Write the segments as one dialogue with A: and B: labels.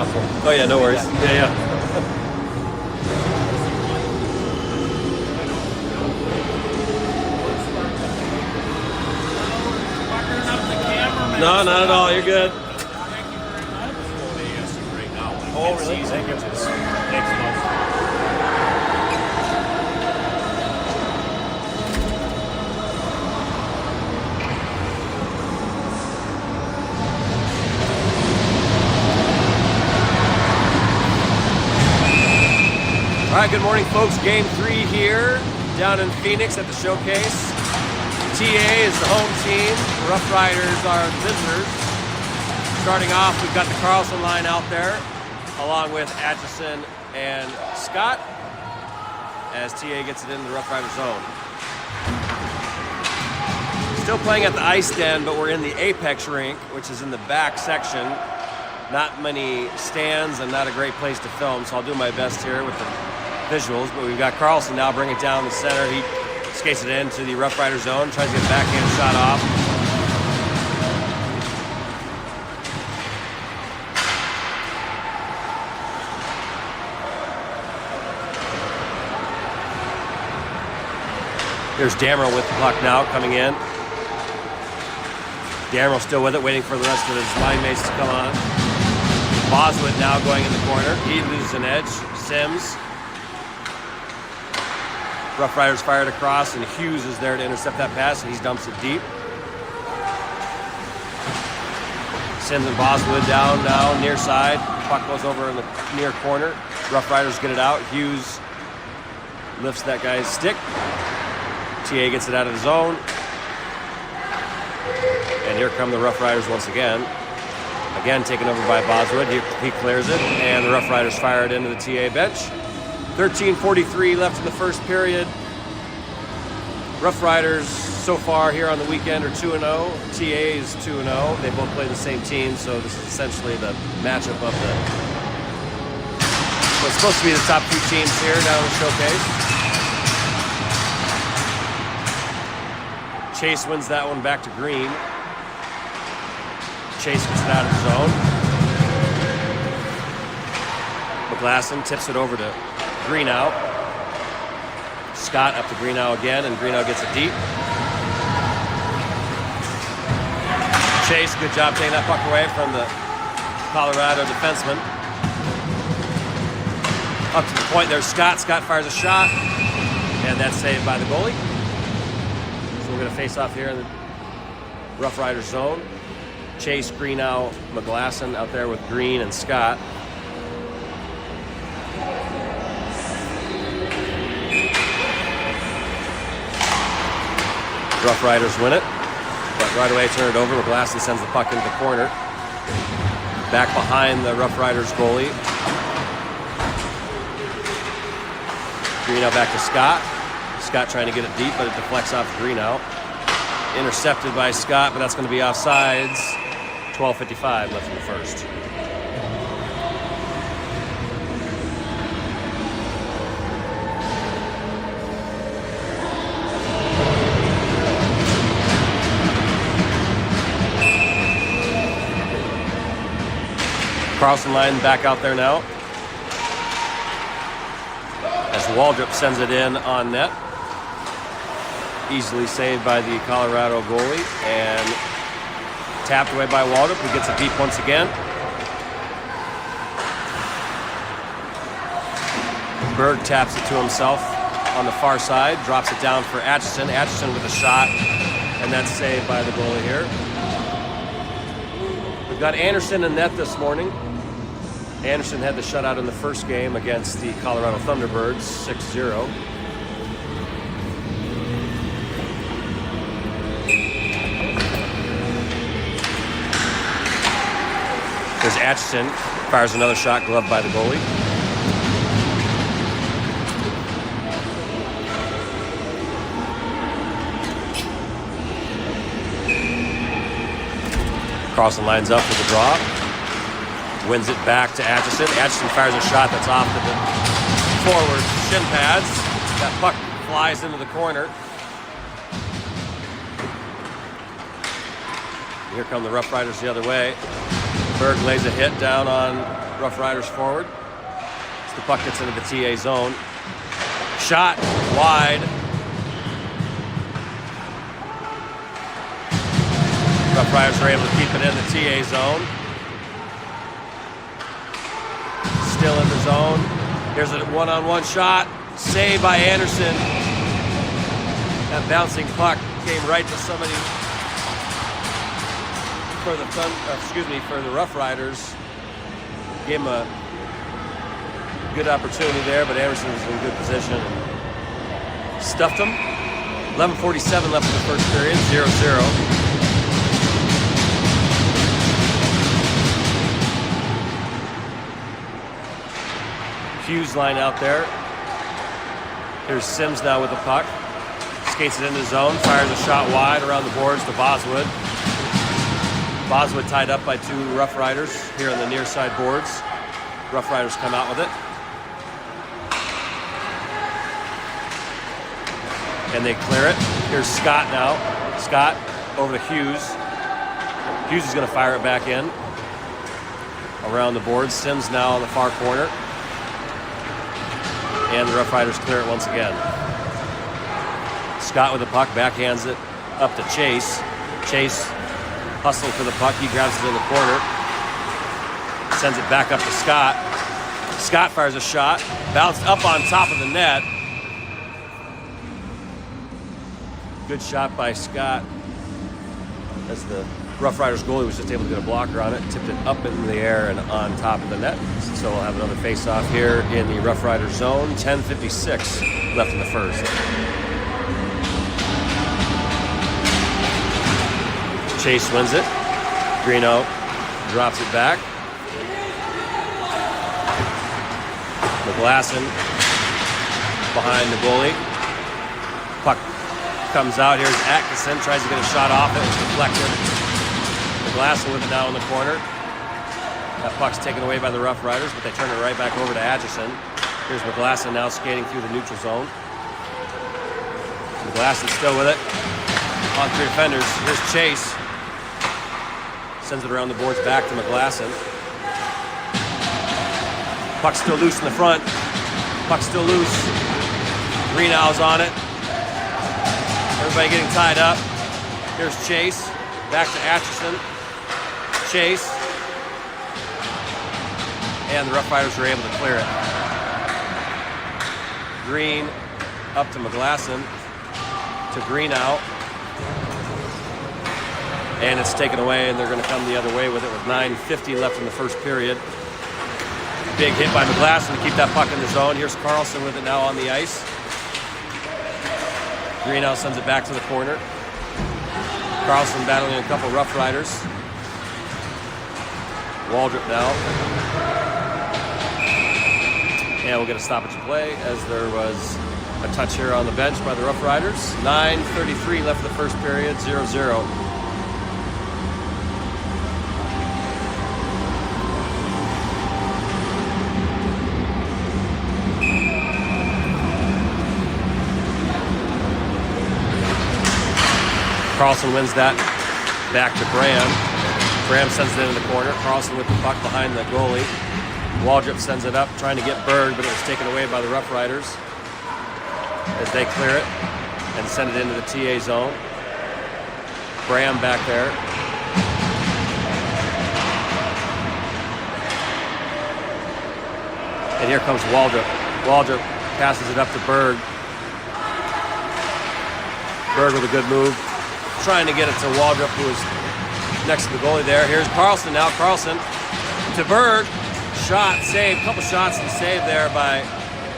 A: helpful.
B: Oh yeah, no worries. Yeah. No, not at all. You're good.
A: Oh, really? Thank you. Thanks much.
B: All right, good morning, folks. Game 3 here down in Phoenix at the Showcase. TA is the home team. The Rough Riders are visitors. Starting off, we've got the Carlson line out there, along with Atchison and Scott, as TA gets it into the Rough Rider zone. Still playing at the Ice Den, but we're in the Apex rink, which is in the back section. Not many stands and not a great place to film, so I'll do my best here with the visuals. But we've got Carlson now bring it down the center. He skates it into the Rough Rider zone, tries to get a backhand shot off. Here's Damerl with the puck now, coming in. Damerl still with it, waiting for the rest of his line mates to come on. Boswood now going in the corner. He loses an edge. Sims. Rough Riders fired across, and Hughes is there to intercept that pass, and he dumps it deep. Sims and Boswood down now, near side. Puck goes over in the near corner. Rough Riders get it out. Hughes lifts that guy's stick. TA gets it out of the zone. And here come the Rough Riders once again. Again taken over by Boswood. He clears it, and the Rough Riders fire it into the TA bench. 13:43 left in the first period. Rough Riders so far here on the weekend are 2-0. TA is 2-0. They both play the same team, so this is essentially the matchup of what's supposed to be the top 2 teams here down in the Showcase. Chase wins that one back to Green. Chase gets it out of the zone. McGlasson tips it over to Greenow. Scott up to Greenow again, and Greenow gets it deep. Chase, good job taking that puck away from the Colorado defenseman. Up to the point there's Scott. Scott fires a shot, and that's saved by the goalie. So we're going to face off here in the Rough Riders zone. Chase, Greenow, McGlasson out there with Green and Scott. Rough Riders win it, but right away turn it over. McGlasson sends the puck into the corner. Back behind the Rough Riders goalie. Greenow back to Scott. Scott trying to get it deep, but it deflects off Greenow. Intercepted by Scott, but that's going to be offsides. 12:55 left in the first. Carlson line back out there now, as Waldrop sends it in on net. Easily saved by the Colorado goalie and tapped away by Waldrop, who gets it deep once again. Berg taps it to himself on the far side, drops it down for Atchison. Atchison with a shot, and that's saved by the goalie here. We've got Anderson in net this morning. Anderson had the shutout in the first game against the Colorado Thunderbirds, 6-0. There's Atchison, fires another shot, gloved by the goalie. Carlson lines up for the draw. Wins it back to Atchison. Atchison fires a shot that's off to the forward shin pads. That puck flies into the corner. Here come the Rough Riders the other way. Berg lays a hit down on Rough Riders forward. As the puck gets into the TA zone. Shot wide. Rough Riders are able to keep it in the TA zone. Still in the zone. Here's a one-on-one shot. Saved by Anderson. That bouncing puck came right to somebody for the Rough Riders. Gave him a good opportunity there, but Anderson was in good position and stuffed him. 11:47 left in the first period, 0-0. Hughes line out there. Here's Sims now with the puck. Skates it into the zone, fires a shot wide around the boards to Boswood. Boswood tied up by two Rough Riders here on the near side boards. Rough Riders come out with it. And they clear it. Here's Scott now. Scott over to Hughes. Hughes is going to fire it back in. Around the boards. Sims now on the far corner. And the Rough Riders clear it once again. Scott with the puck, backhands it up to Chase. Chase hustling for the puck. He grabs it in the corner. Sends it back up to Scott. Scott fires a shot. Bounced up on top of the net. Good shot by Scott. As the Rough Riders goalie was just able to get a blocker on it. Tipped it up in the air and on top of the net. So we'll have another face-off here in the Rough Riders zone. 10:56 left in the first. Chase wins it. Greeno drops it back. McGlasson behind the goalie. Puck comes out. Here's Atkinson. Tries to get a shot off it. It's deflected. McGlasson with it now in the corner. That puck's taken away by the Rough Riders, but they turn it right back over to Atchison. Here's McGlasson now skating through the neutral zone. McGlasson still with it. On three defenders. Here's Chase. Sends it around the boards back to McGlasson. Puck's still loose in the front. Puck's still loose. Greenhow's on it. Everybody getting tied up. Here's Chase. Back to Atchison. Chase. And the Rough Riders are able to clear it. Green up to McGlasson. To Greenow. And it's taken away, and they're going to come the other way with it with 9:50 left in the first period. Big hit by McGlasson to keep that puck in the zone. Here's Carlson with it now on the ice. Greenow sends it back to the corner. Carlson battling a couple Rough Riders. Waldrop now. And we'll get a stoppage of play as there was a touch here on the bench by the Rough Riders. 9:33 left in the first period, 0-0. Carlson wins that back to Graham. Graham sends it in the corner. Carlson with the puck behind the goalie. Waldrop sends it up, trying to get Berg, but it was taken away by the Rough Riders as they clear it and send it into the TA zone. Graham back there. And here comes Waldrop. Waldrop passes it up to Berg. Berg with a good move. Trying to get it to Waldrop, who is next to the goalie there. Here's Carlson now. Carlson to Berg. Shot, save. Couple shots and save there by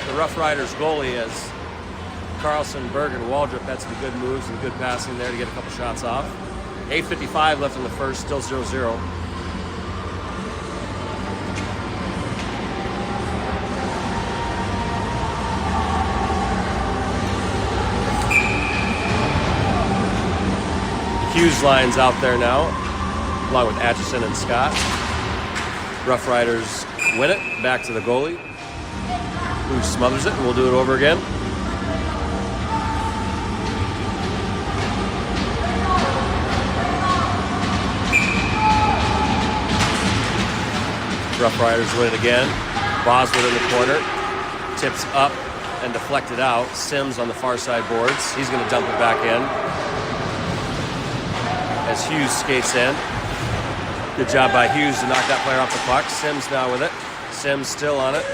B: the Rough Riders goalie as Carlson, Berg, and Waldrop had some good moves and good passing there to get a couple shots off. 8:55 left in the first, still 0-0. Hughes line's out there now, along with Atchison and Scott. Rough Riders win it, back to the goalie, who smothers it, and we'll do it over again. Rough Riders win it again. Boswood in the corner. Tips up and deflected out. Sims on the far side boards. He's going to dump it back in. As Hughes skates in. Good job by Hughes to knock that player off the puck. Sims now with it. Sims still on it.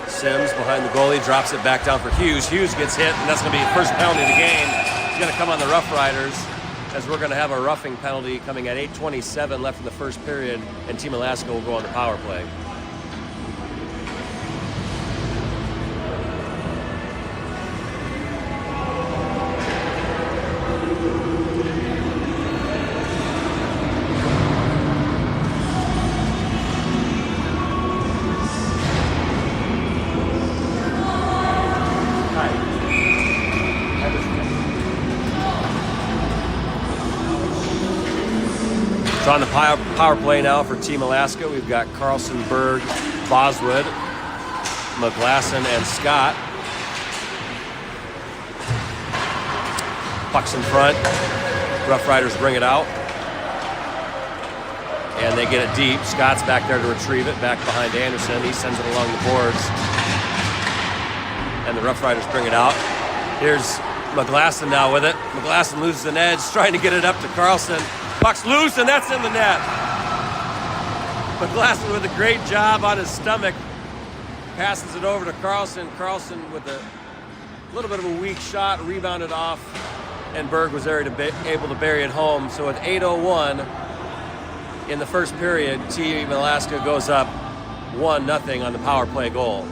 B: Sims behind the goalie, drops it back down for Hughes. Hughes gets hit, and that's going to be the first penalty of the game. It's going to come on the Rough Riders, as we're going to have a roughing penalty coming at 8:27 left in the first period, and Team Alaska will go on the power play. So on the power play now for Team Alaska, we've got Carlson, Berg, Boswood, McGlasson, and Scott. Puck's in front. Rough Riders bring it out. And they get it deep. Scott's back there to retrieve it, back behind Anderson. He sends it along the boards. And the Rough Riders bring it out. Here's McGlasson now with it. McGlasson loses an edge, trying to get it up to Carlson. Puck's loose, and that's in the net. McGlasson with a great job on his stomach. Passes it over to Carlson. Carlson with a little bit of a weak shot, rebounded off, and Berg was there to able to bury it home. So with 8:01 in the first period, Team Alaska goes up 1-0 on the power play goal.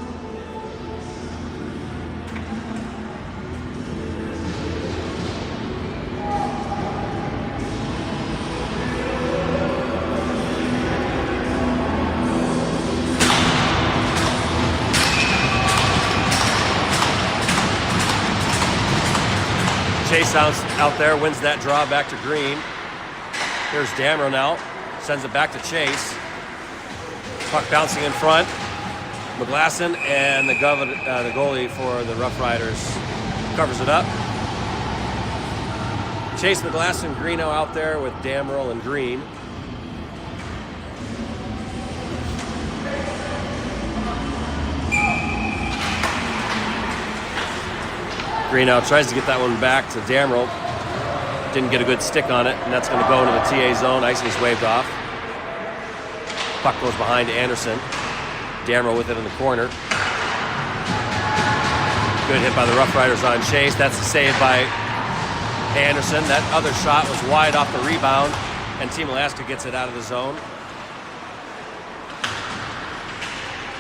B: Chase out there, wins that draw back to Green. Here's Damrow now, sends it back to Chase. Puck bouncing in front. McGlasson and the goalie for the Rough Riders covers it up. Chase, McGlasson, Greeno out there with Damrow and Green. Greeno tries to get that one back to Damrow. Didn't get a good stick on it, and that's going to go into the TA zone. Icing's waved off. Puck goes behind Anderson. Damrow with it in the corner. Good hit by the Rough Riders on Chase. That's the save by Anderson. That other shot was wide off the rebound, and Team Alaska gets it out of the zone.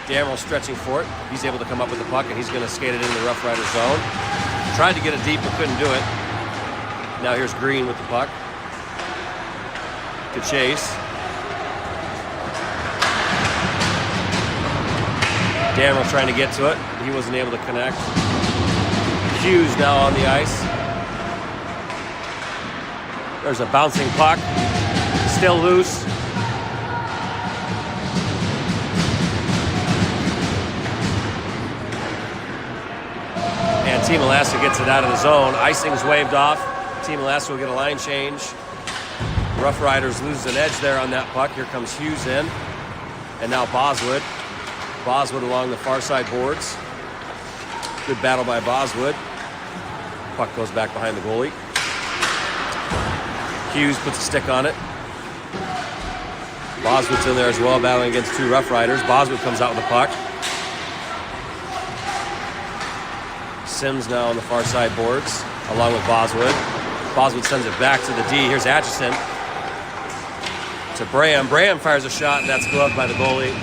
B: Damrow stretching for it. He's able to come up with the puck, and he's going to skate it into the Rough Riders zone. Tried to get it deep, but couldn't do it. Now here's Green with the puck. To Chase. Damrow trying to get to it. He wasn't able to connect. Hughes now on the ice. There's a bouncing puck. Still loose. And Team Alaska gets it out of the zone. Icing's waved off. Team Alaska will get a line change. Rough Riders lose an edge there on that puck. Here comes Hughes in. And now Boswood. Boswood along the far side boards. Good battle by Boswood. Puck goes back behind the goalie. Hughes puts a stick on it. Boswood's in there as well, battling against two Rough Riders. Boswood comes out with the puck. Sims now on the far side boards, along with Boswood. Boswood sends it back to the D. Here's Atchison to Braham. Braham fires a shot, and that's gloved by the goalie.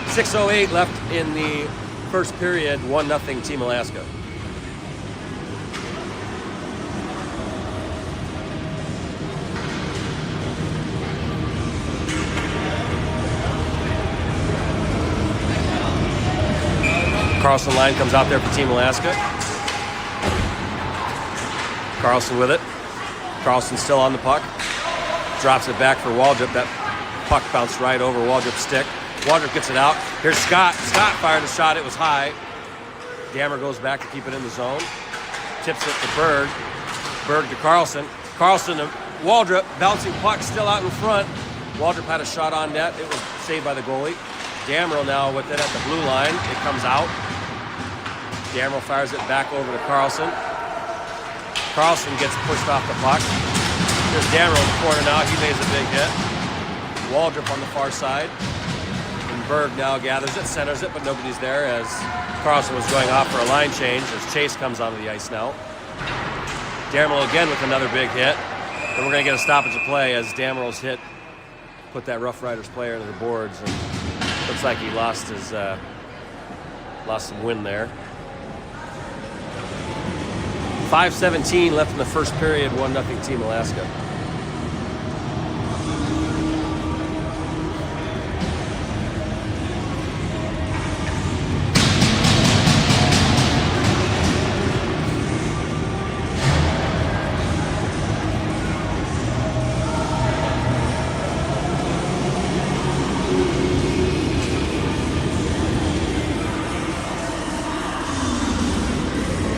B: 6:08 left in the first period, 1-0 Team Alaska. Carlson line comes out there for Team Alaska. Carlson with it. Carlson still on the puck. Drops it back for Waldrop. That puck bounced right over Waldrop's stick. Waldrop gets it out. Here's Scott. Scott fired a shot. It was high. Dammer goes back to keep it in the zone. Tips it to Berg. Berg to Carlson. Carlson to Waldrop. Bouncing puck still out in front. Waldrop had a shot on net. It was saved by the goalie. Damrell now with it at the blue line. It comes out. Damrell fires it back over to Carlson. Carlson gets pushed off the puck. There's Damrell in the corner now. He lays a big hit. Waldrop on the far side. And Berg now gathers it, centers it, but nobody's there as Carlson was going off for a line change as Chase comes onto the ice now. Damrell again with another big hit. And we're going to get a stoppage of play as Damrell's hit put that Rough Riders player into the boards, and looks like he lost some wind there. 5:17 left in the first period, 1-0 Team Alaska.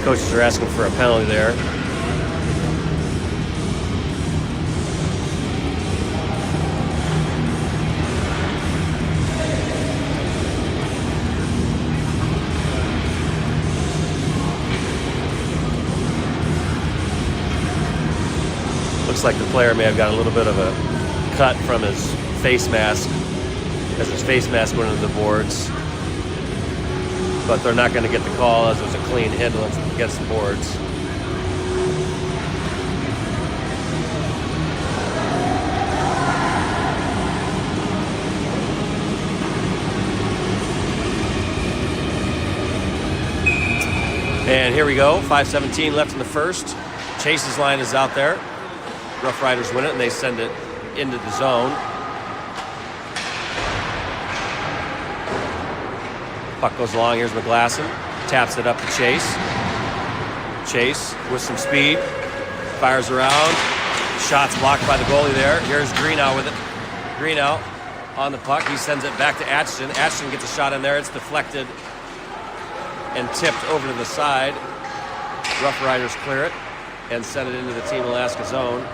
B: Coaches are asking for a penalty there. Looks like the player may have got a little bit of a cut from his face mask as his face mask went into the boards. But they're not going to get the call as it was a clean hit against the boards. And here we go, 5:17 left in the first. Chase's line is out there. Rough Riders win it and they send it into the zone. Puck goes along, here's McGlasson. Taps it up to Chase. Chase with some speed. Fires around. Shot's blocked by the goalie there. Here's Greenough with it. Greenough on the puck. He sends it back to Atchison. Atchison gets a shot in there. It's deflected and tipped over to the side. Rough Riders clear it and send it into the Team Alaska zone.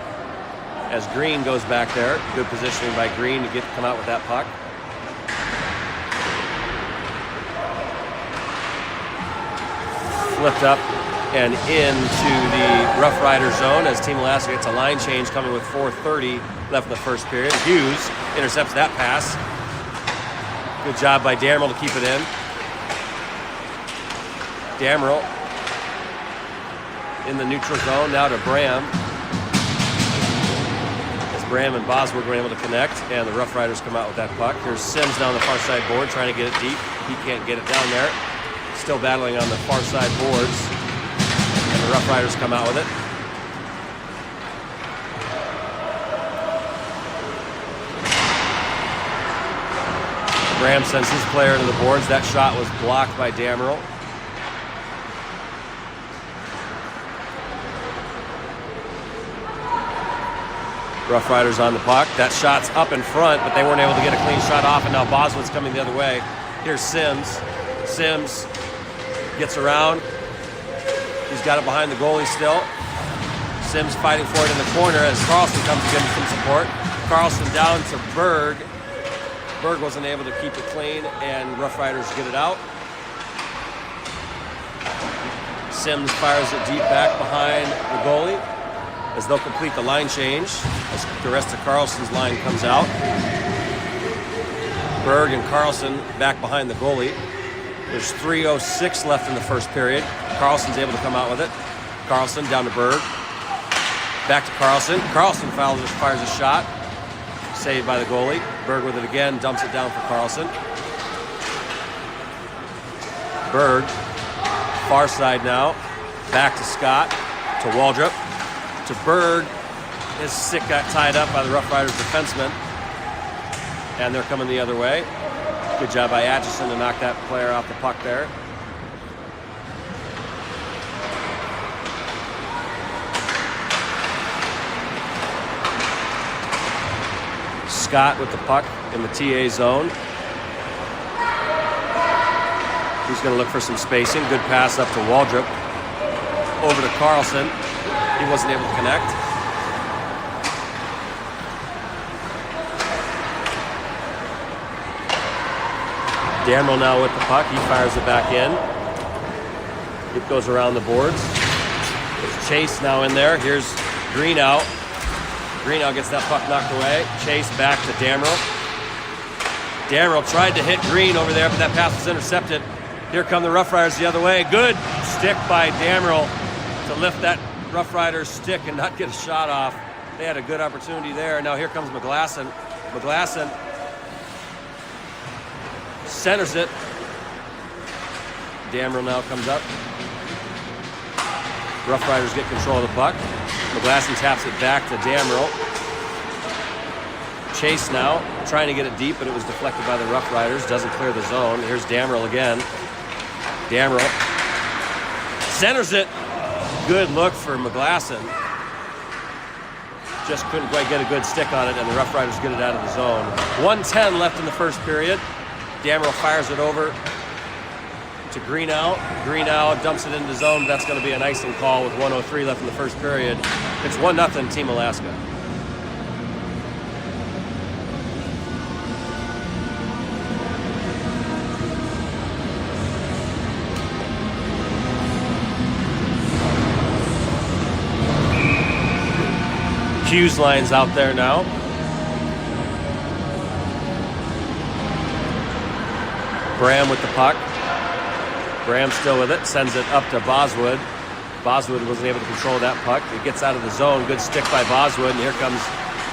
B: As Green goes back there. Good positioning by Green to come out with that puck. Flipped up and into the Rough Rider zone as Team Alaska gets a line change coming with 4:30 left in the first period. Hughes intercepts that pass. Good job by Damrell to keep it in. Damrell in the neutral zone, now to Bram. As Bram and Bosworth were able to connect, and the Rough Riders come out with that puck. Here's Sims down the far side board trying to get it deep. He can't get it down there. Still battling on the far side boards, and the Rough Riders come out with it. Graham sends his player to the boards. That shot was blocked by Damrell. Rough Riders on the puck. That shot's up in front, but they weren't able to get a clean shot off, and now Boswell's coming the other way. Here's Sims. Sims gets around. He's got it behind the goalie still. Sims fighting for it in the corner as Carlson comes to give him some support. Carlson down to Berg. Berg wasn't able to keep it clean, and Rough Riders get it out. Sims fires it deep back behind the goalie as they'll complete the line change as the rest of Carlson's line comes out. Berg and Carlson back behind the goalie. There's 3:06 left in the first period. Carlson's able to come out with it. Carlson down to Berg. Back to Carlson. Carlson fires a shot. Saved by the goalie. Berg with it again, dumps it down for Carlson. Berg, far side now. Back to Scott, to Waldrop, to Berg. His stick got tied up by the Rough Riders defenseman. And they're coming the other way. Good job by Atchison to knock that player off the puck there. Scott with the puck in the TA zone. He's going to look for some spacing. Good pass up to Waldrop. Over to Carlson. He wasn't able to connect. Damrell now with the puck. He fires it back in. It goes around the boards. There's Chase now in there. Here's Greenow. Greenow gets that puck knocked away. Chase back to Damrell. Damrell tried to hit Green over there, but that pass was intercepted. Here come the Rough Riders the other way. Good stick by Damrell to lift that Rough Riders stick and not get a shot off. They had a good opportunity there. Now here comes McGlasson. McGlasson centers it. Damrell now comes up. Rough Riders get control of the puck. McGlasson taps it back to Damrell. Chase now trying to get it deep, but it was deflected by the Rough Riders. Doesn't clear the zone. Here's Damrell again. Damrell centers it. Good look for McGlasson. Just couldn't quite get a good stick on it, and the Rough Riders get it out of the zone. 1:10 left in the first period. Damrell fires it over to Greenow. Greenow dumps it into the zone. That's going to be an icing call with 1:03 left in the first period. It's 1-0 Team Alaska. Hughes line's out there now. Graham with the puck. Graham still with it, sends it up to Boswood. Boswood wasn't able to control that puck. It gets out of the zone. Good stick by Boswood, and here comes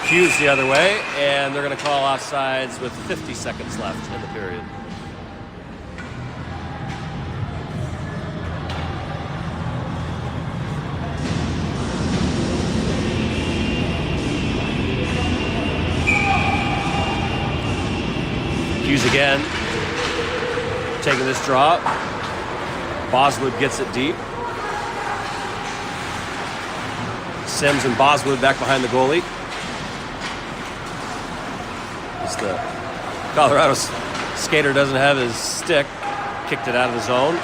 B: Hughes the other way, and they're going to call offsides with 50 seconds left in the period. Hughes again, taking this draw. Boswood gets it deep. Sims and Boswood back behind the goalie. Just the Colorado skater doesn't have his stick. Kicked it out of the zone.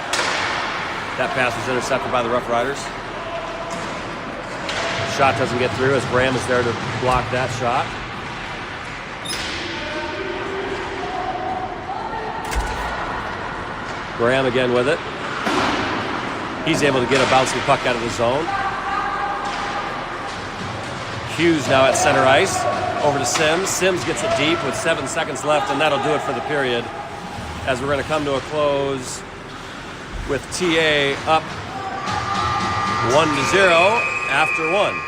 B: That pass was intercepted by the Rough Riders. Shot doesn't get through as Graham is there to block that shot. Graham again with it. He's able to get a bouncing puck out of the zone. Hughes now at center ice. Over to Sims. Sims gets it deep with 7 seconds left, and that'll do it for the period. As we're going to come to a close with TA up 1-0 after 1.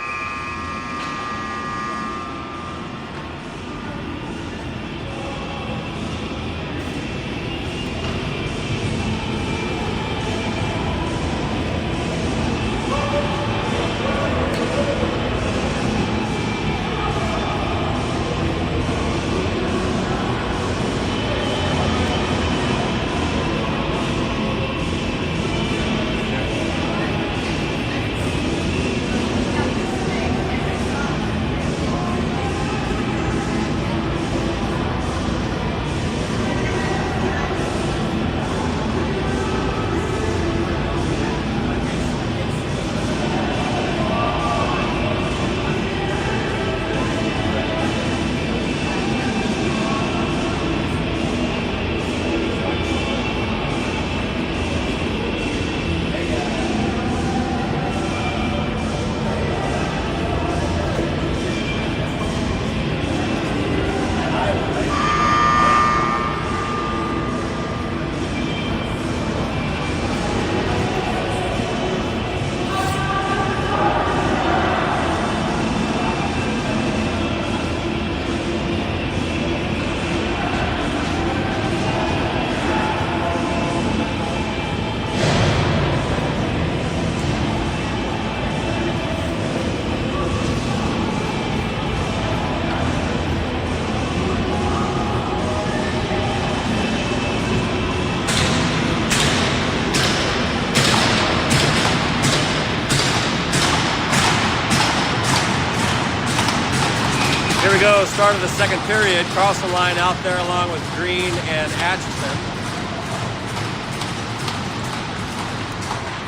B: Here we go, start of the second period. Carlson line out there along with Green and Atchison.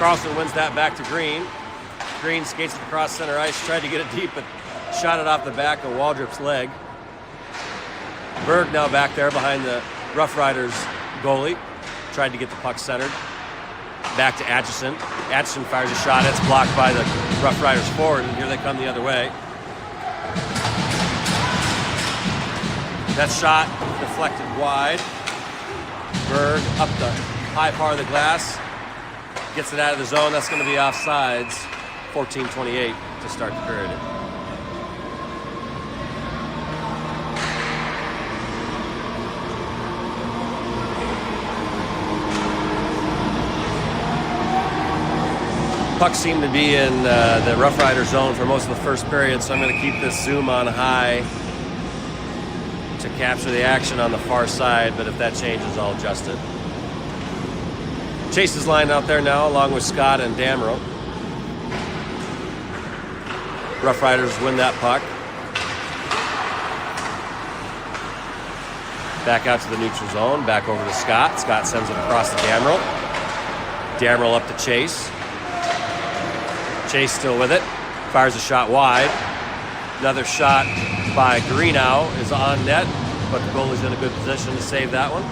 B: Carlson wins that back to Green. Green skates it across center ice, tried to get it deep, but shot it off the back of Waldrop's leg. Berg now back there behind the Rough Riders goalie. Tried to get the puck centered. Back to Atchison. Atchison fires a shot. It's blocked by the Rough Riders forward, and here they come the other way. That shot deflected wide. Berg up the high part of the glass. Gets it out of the zone. That's going to be offsides. 14:28 to start the period. Puck seemed to be in the Rough Rider zone for most of the first period, so I'm going to keep this zoom on high to capture the action on the far side, but if that changes, I'll adjust it. Chase is lined out there now, along with Scott and Damrow. Rough Riders win that puck. Back out to the neutral zone, back over to Scott. Scott sends it across to Damrow. Damrow up to Chase. Chase still with it. Fires a shot wide. Another shot by Greenough is on net, but the goalie's in a good position to save that one.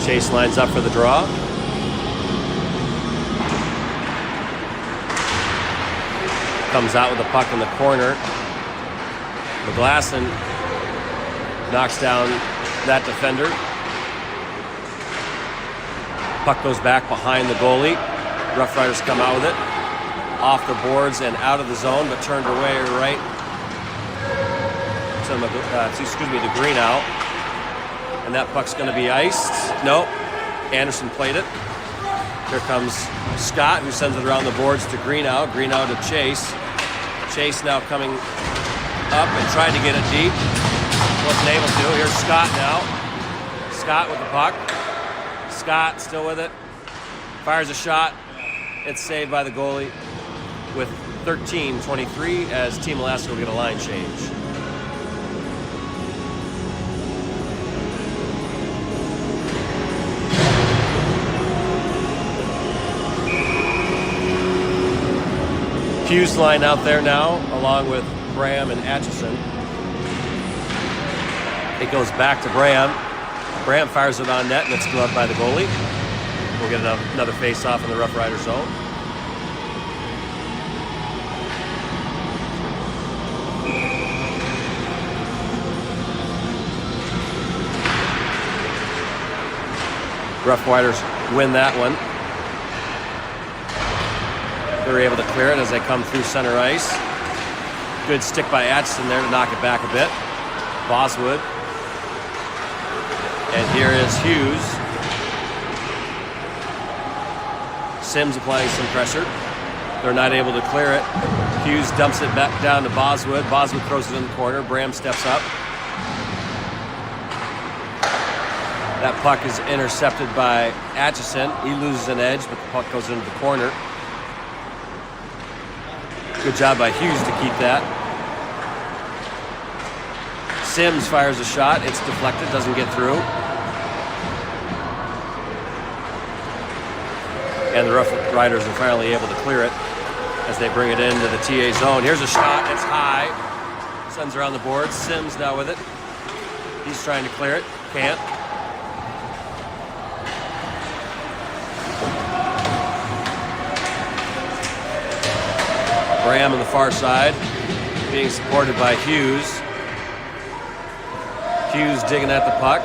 B: Chase lines up for the draw. Comes out with the puck in the corner. McGlasson knocks down that defender. Puck goes back behind the goalie. Rough Riders come out with it. Off the boards and out of the zone, but turned away right to Greenough. And that puck's going to be iced. Nope. Anderson played it. Here comes Scott, who sends it around the boards to Greenough. Greenough to Chase. Chase now coming up and trying to get it deep. Wasn't able to. Here's Scott now. Scott with the puck. Scott still with it. Fires a shot. It's saved by the goalie with 13:23 as Team Alaska will get a line change. Hughes line out there now, along with Bram and Atchison. It goes back to Bram. Bram fires it on net, and it's gloved by the goalie. We'll get another face-off in the Rough Rider zone. Rough Riders win that one. They're able to clear it as they come through center ice. Good stick by Atchison there to knock it back a bit. Boswood. And here is Hughes. Sims applying some pressure. They're not able to clear it. Hughes dumps it back down to Boswood. Boswood throws it in the corner. Bram steps up. That puck is intercepted by Atchison. He loses an edge, but the puck goes into the corner. Good job by Hughes to keep that. Sims fires a shot. It's deflected, doesn't get through. And the Rough Riders are finally able to clear it as they bring it into the TA zone. Here's a shot. It's high. Sends around the board. Sims now with it. He's trying to clear it. Can't. Bram on the far side, being supported by Hughes. Hughes digging at the puck.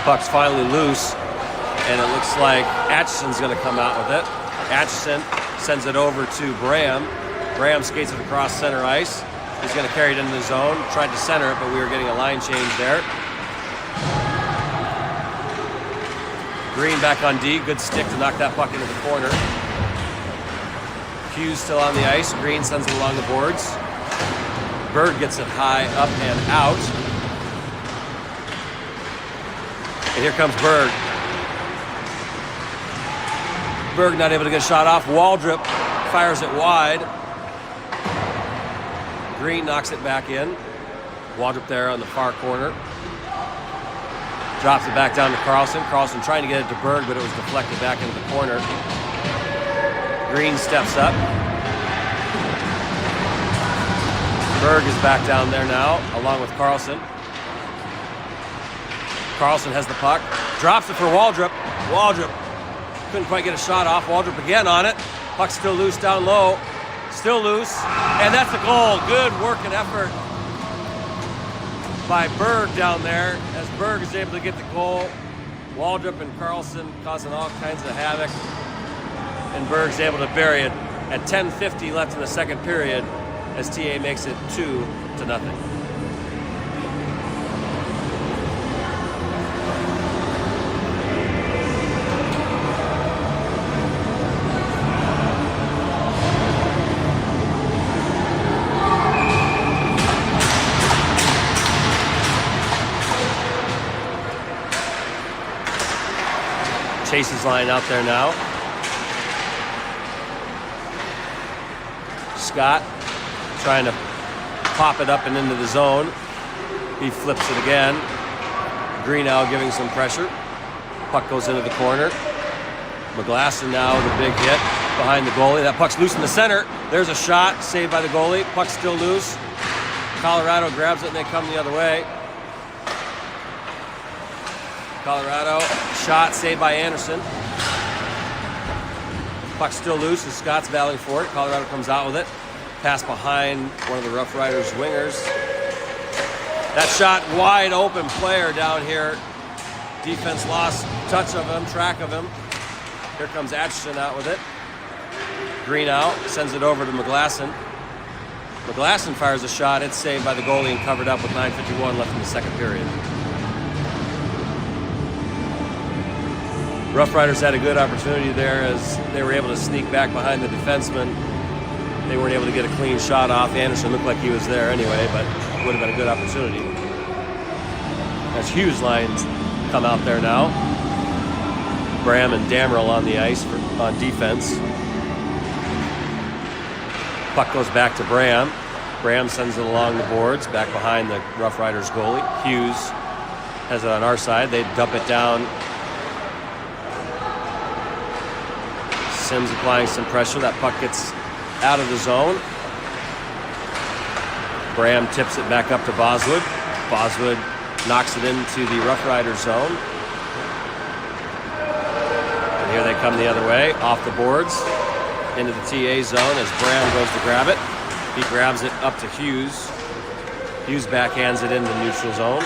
B: Puck's finally loose, and it looks like Atchison's going to come out with it. Atchison sends it over to Bram. Bram skates it across center ice. He's going to carry it into the zone. Tried to center it, but we were getting a line change there. Green back on D. Good stick to knock that puck into the corner. Hughes still on the ice. Green sends it along the boards. Berg gets it high up and out. And here comes Berg. Berg not able to get a shot off. Waldrop fires it wide. Green knocks it back in. Waldrop there on the far corner. Drops it back down to Carlson. Carlson trying to get it to Berg, but it was deflected back into the corner. Green steps up. Berg is back down there now, along with Carlson. Carlson has the puck. Drops it for Waldrop. Waldrop couldn't quite get a shot off. Waldrop again on it. Puck still loose down low. Still loose. And that's a goal. Good work and effort by Berg down there, as Berg is able to get the goal. Waldrop and Carlson causing all kinds of havoc, and Berg's able to bury it at 10:50 left in the second period as TA makes it 2-0. Chase's line out there now. Scott trying to pop it up and into the zone. He flips it again. Greenow giving some pressure. Puck goes into the corner. McGlasson now with a big hit behind the goalie. That puck's loose in the center. There's a shot saved by the goalie. Puck's still loose. Colorado grabs it and they come the other way. Colorado, shot saved by Anderson. Puck's still loose as Scott's battling for it. Colorado comes out with it. Pass behind one of the Rough Riders wingers. That shot, wide open player down here. Defense lost touch of him, track of him. Here comes Atchison out with it. Greenow sends it over to McGlasson. McGlasson fires a shot. It's saved by the goalie and covered up with 9:51 left in the second period. Rough Riders had a good opportunity there as they were able to sneak back behind the defenseman. They weren't able to get a clean shot off. Anderson looked like he was there anyway, but it would have been a good opportunity. As Hughes lines come out there now. Bram and Damerl on the ice on defense. Puck goes back to Bram. Bram sends it along the boards, back behind the Rough Riders goalie. Hughes has it on our side. They dump it down. Sims applying some pressure. That puck gets out of the zone. Bram tips it back up to Boswood. Boswood knocks it into the Rough Riders zone. And here they come the other way, off the boards, into the TA zone as Bram goes to grab it. He grabs it up to Hughes. Hughes backhands it into the neutral zone.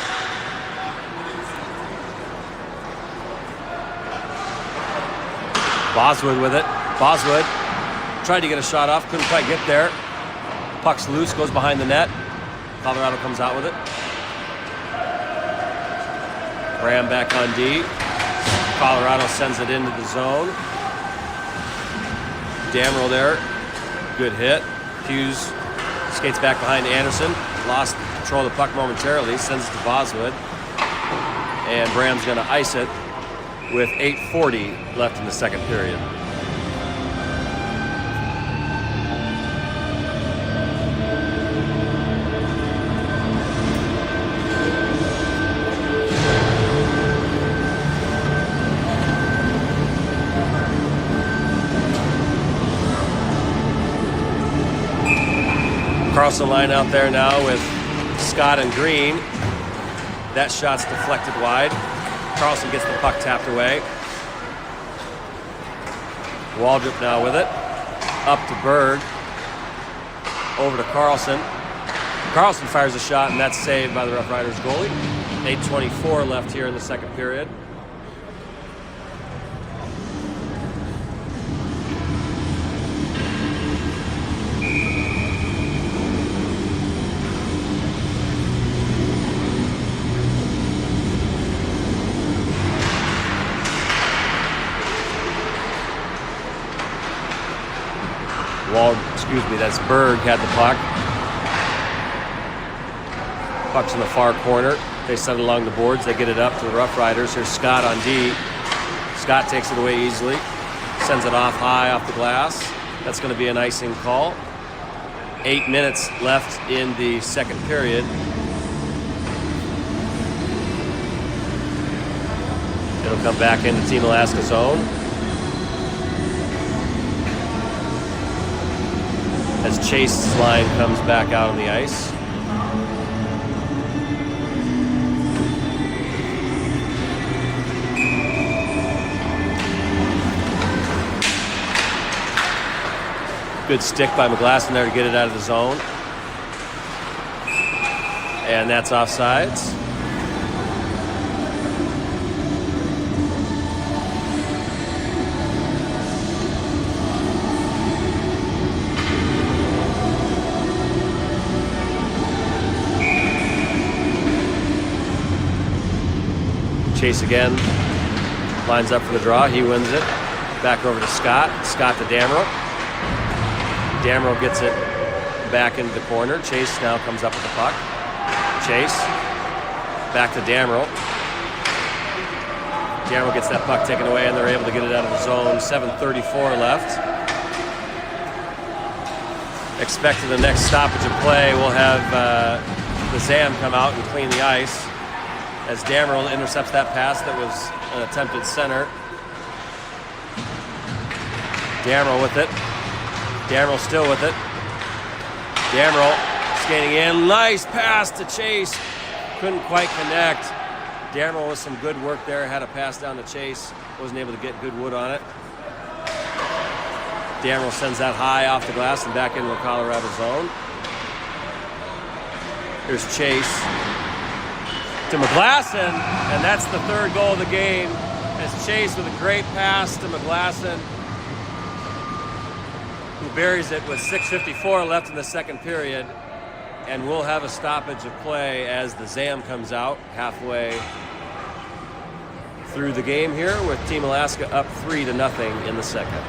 B: Boswood with it. Boswood tried to get a shot off, couldn't quite get there. Puck's loose, goes behind the net. Colorado comes out with it. Bram back on D. Colorado sends it into the zone. Damerl there, good hit. Hughes skates back behind Anderson. Lost control of the puck momentarily, sends it to Boswood. And Bram's gonna ice it with 8:40 left in the second period. Carlson line out there now with Scott and Green. That shot's deflected wide. Carlson gets the puck tapped away. Waldrop now with it. Up to Berg. Over to Carlson. Carlson fires a shot, and that's saved by the Rough Riders goalie. 8:24 left here in the second period. That's Berg had the puck. Puck's in the far corner. They send it along the boards. They get it up to the Rough Riders. Here's Scott on D. Scott takes it away easily. Sends it off high off the glass. That's going to be an icing call. 8 minutes left in the second period. It'll come back into Team Alaska zone. As Chase's line comes back out on the ice. Good stick by McGlasson there to get it out of the zone. And that's offsides. Chase again, lines up for the draw, he wins it. Back over to Scott, Scott to Damrow. Damrow gets it back into the corner. Chase now comes up with the puck. Chase, back to Damrow. Damrow gets that puck taken away and they're able to get it out of the zone. 7:34 left. Expecting the next stoppage of play, we'll have the Zam come out and clean the ice. As Damrow intercepts that pass that was an attempted center. Damrow with it. Damrow still with it. Damrow skating in. Nice pass to Chase. Couldn't quite connect. Damrow with some good work there. Had a pass down to Chase. Wasn't able to get good wood on it. Damrow sends that high off the glass and back into the Colorado zone. Here's Chase to McGlasson, and that's the third goal of the game as Chase with a great pass to McGlasson, who buries it with 6:54 left in the second period, and we'll have a stoppage of play as the Zam comes out halfway through the game here with Team Alaska up 3-0 in the second.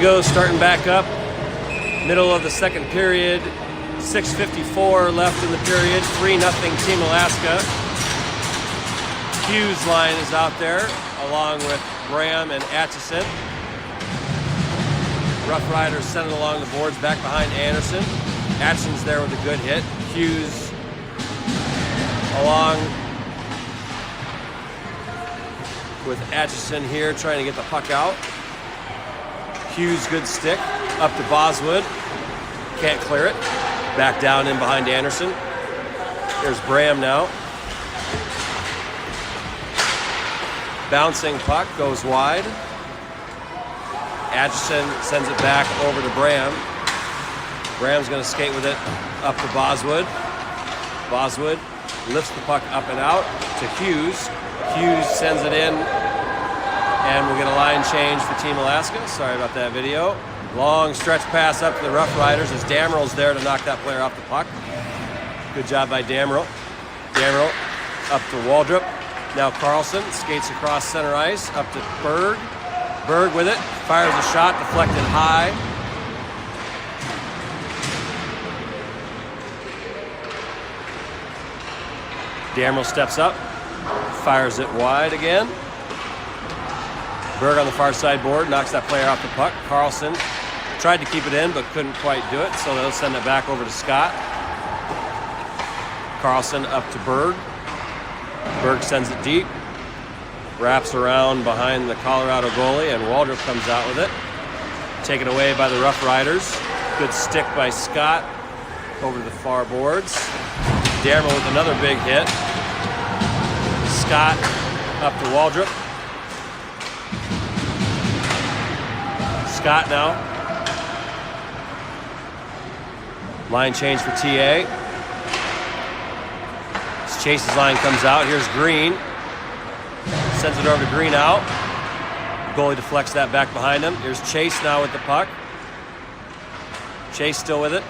B: go, starting back up. Middle of the second period. 6:54 left in the period. 3-0 Team Alaska. Hughes line is out there, along with Graham and Atchison. Rough Riders send it along the boards back behind Anderson. Atchison's there with a good hit. Hughes along with Atchison here trying to get the puck out. Hughes, good stick. Up to Boswood. Can't clear it. Back down in behind Anderson. There's Graham now. Bouncing puck goes wide. Atchison sends it back over to Graham. Graham's going to skate with it up to Boswood. Boswood lifts the puck up and out to Hughes. Hughes sends it in, and we'll get a line change for Team Alaska. Sorry about that video. Long stretch pass up to the Rough Riders as Dameryl's there to knock that player off the puck. Good job by Dameryl. Dameryl up to Waldrop. Now Carlson skates across center ice up to Berg. Berg with it, fires a shot, deflected high. Dameryl steps up, fires it wide again. Berg on the far side board, knocks that player off the puck. Carlson tried to keep it in, but couldn't quite do it, so they'll send it back over to Scott. Carlson up to Berg. Berg sends it deep. Wraps around behind the Colorado goalie, and Waldrop comes out with it. Taken away by the Rough Riders. Good stick by Scott over to the far boards. Dameryl with another big hit. Scott up to Waldrop. Scott now. Line change for TA. As Chase's line comes out. Here's Green. Sends it over to Green out. Goalie deflects that back behind him. Here's Chase now with the puck. Chase still with it.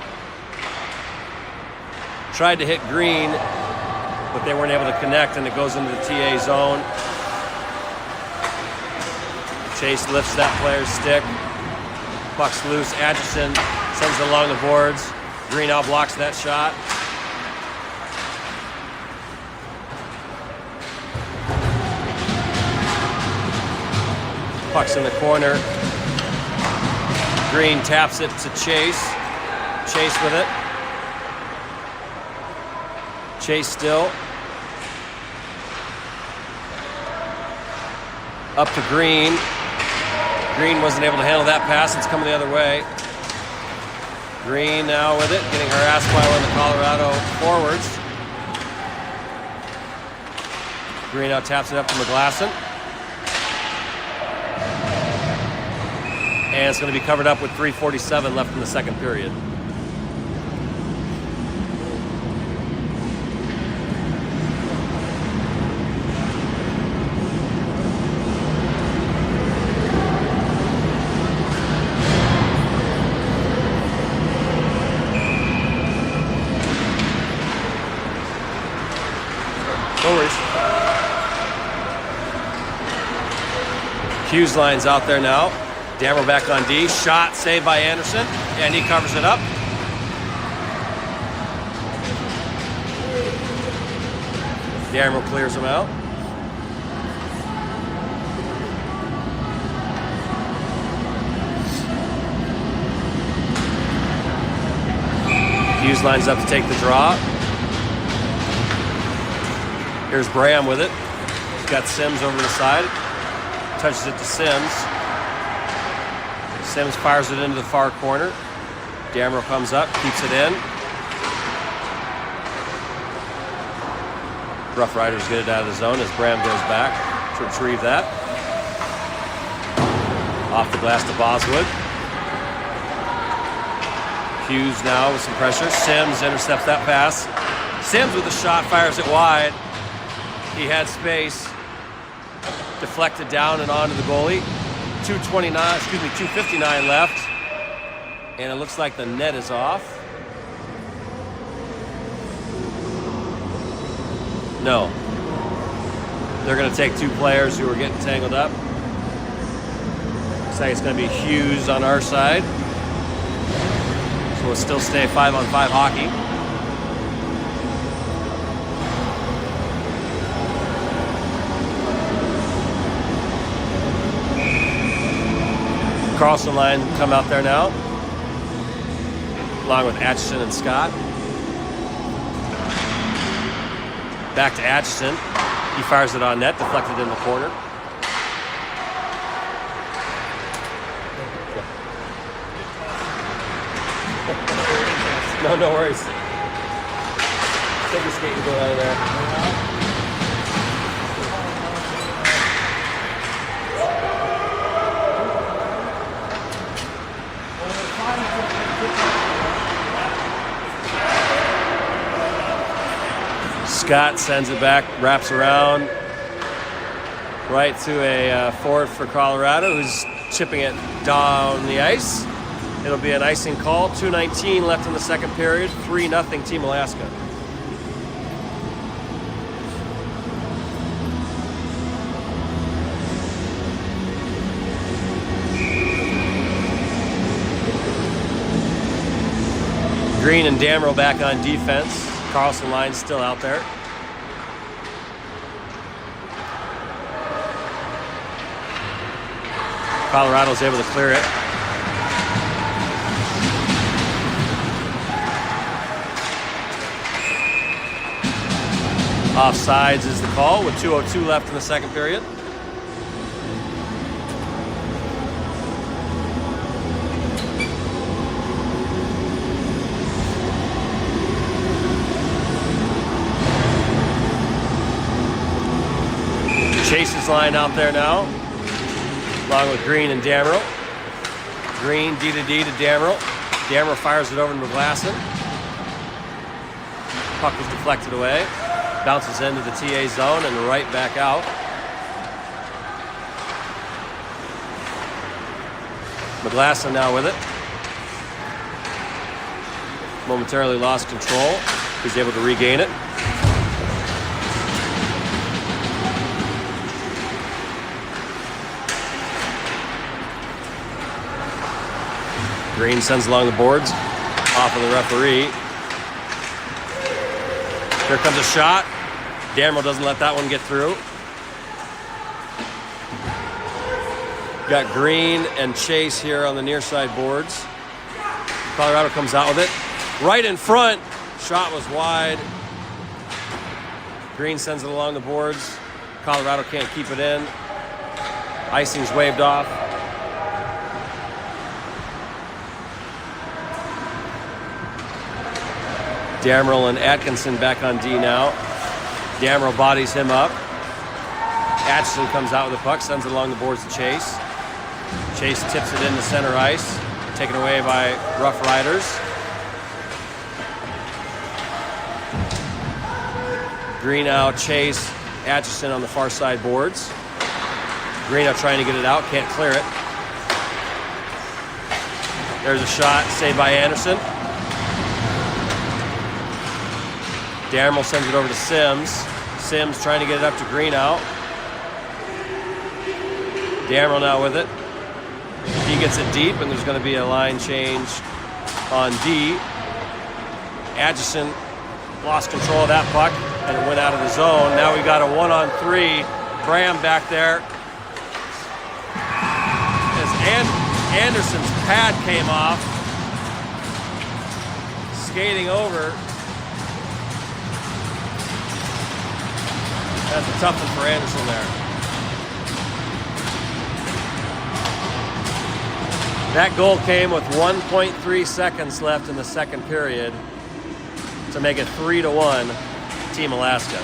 B: Tried to hit Green, but they weren't able to connect, and it goes into the TA zone. Chase lifts that player's stick. Puck's loose. Atchison sends it along the boards. Green out blocks that shot. Puck's in the corner. Green taps it to Chase. Chase with it. Chase still. Up to Green. Green wasn't able to handle that pass. It's coming the other way. Green now with it, getting harassed by one of the Colorado forwards. Green now taps it up to McGlasson. And it's going to be covered up with 3:47 left in the second period. No worries. Hughes line's out there now. Dameryl back on D. Shot saved by Anderson, and he covers it up. Dameryl clears him out. Hughes lines up to take the draw. Here's Graham with it. He's got Sims over the side. Touches it to Sims. Sims fires it into the far corner. Dameryl comes up, keeps it in. Rough Riders get it out of the zone as Graham goes back to retrieve that. Off the glass to Boswood. Hughes now with some pressure. Sims intercepts that pass. Sims with the shot, fires it wide. He had space. Deflected down and onto the goalie. 2:59 left. And it looks like the net is off. No. They're going to take two players who are getting tangled up. Looks like it's going to be Hughes on our side. So we'll still stay 5-on-5 hockey. Carlson line come out there now, along with Atchison and Scott. Back to Atchison. He fires it on net, deflected in the corner. No worries. Take your skate and go out of there. Scott sends it back, wraps around, right to a forward for Colorado, who's chipping it down the ice. It'll be an icing call. 2:19 left in the second period. 3-0 Team Alaska. Green and Damrell back on defense. Carlson line still out there. Colorado's able to clear it. Offsides is the call with 2:02 left in the second period. Chase's line out there now, along with Green and Damrell. Green D-to-D to Damrell. Damrell fires it over to McGlasson. Puck is deflected away. Bounces into the TA zone and right back out. McGlasson now with it. Momentarily lost control. He's able to regain it. Green sends along the boards, off of the referee. Here comes a shot. Damrell doesn't let that one get through. Got Green and Chase here on the near side boards. Colorado comes out with it. Right in front. Shot was wide. Green sends it along the boards. Colorado can't keep it in. Icing's waved off. Damrell and Atkinson back on D now. Damrell bodies him up. Atchison comes out with the puck, sends it along the boards to Chase. Chase tips it into center ice, taken away by Rough Riders. Greenough, Chase, Atchison on the far side boards. Greenough trying to get it out, can't clear it. There's a shot, saved by Anderson. Damrell sends it over to Sims. Sims trying to get it up to Greenough. Damrell now with it. He gets it deep, and there's going to be a line change on D. Atchison lost control of that puck, and it went out of the zone. Now we got a 1-on-3. Graham back there. As Anderson's pad came off, skating over. That's a tough one for Anderson there. That goal came with 1.3 seconds left in the second period to make it 3-1 Team Alaska.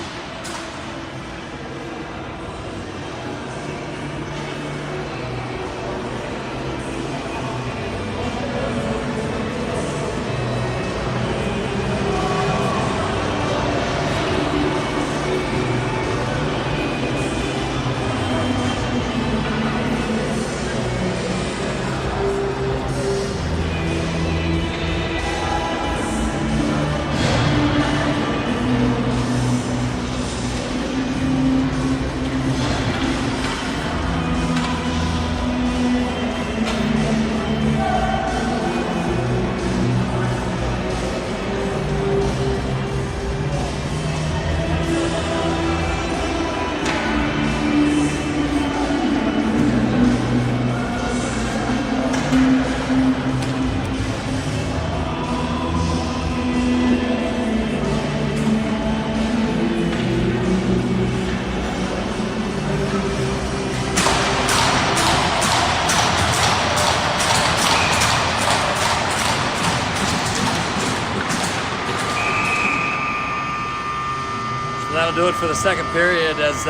B: that'll do it for the second period as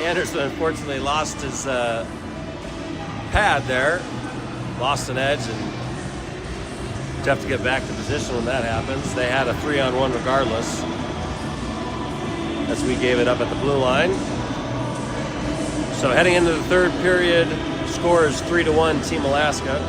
B: Anderson unfortunately lost his pad there. Lost an edge, and tough to get back to position when that happens. They had a 3-on-1 regardless as we gave it up at the blue line. So heading into the third period, score is 3-1 Team Alaska.